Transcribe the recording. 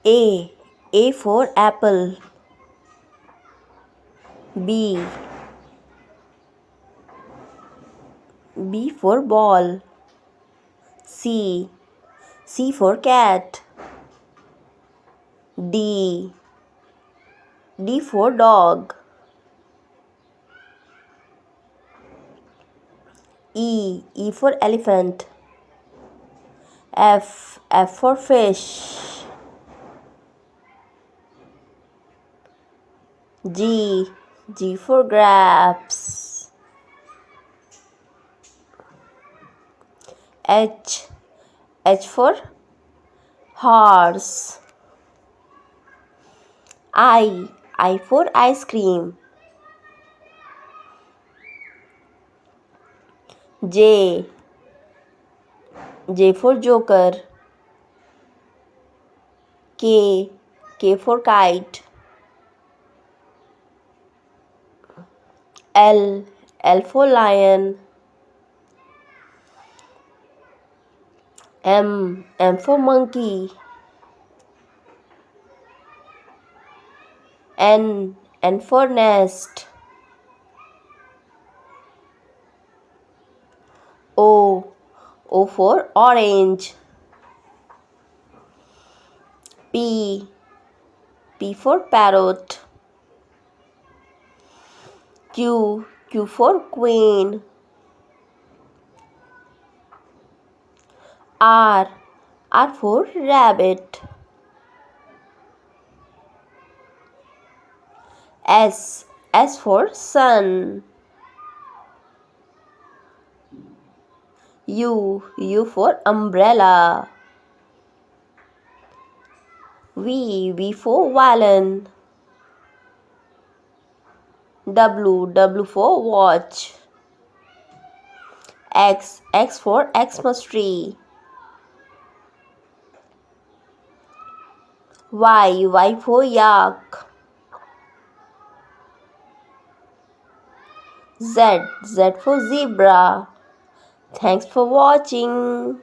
A. A for apple. B. B for ball. C. C for cat. D. D for dog. E. E for elephant. F. F for fish. G. G for grapes. H. H for horse. I for ice cream. J. J for joker. K. K for kite. L. L for lion. M. M for monkey. N. N for nest. O. O for orange. P. P for parrot. Q. Q for queen. R. R for rabbit. S. S for sun. U. U for umbrella. V. V for violin. W. W for watch. X. X for Xmas tree. Y. Y for yak. Z. Z for zebra. Thanks for watching.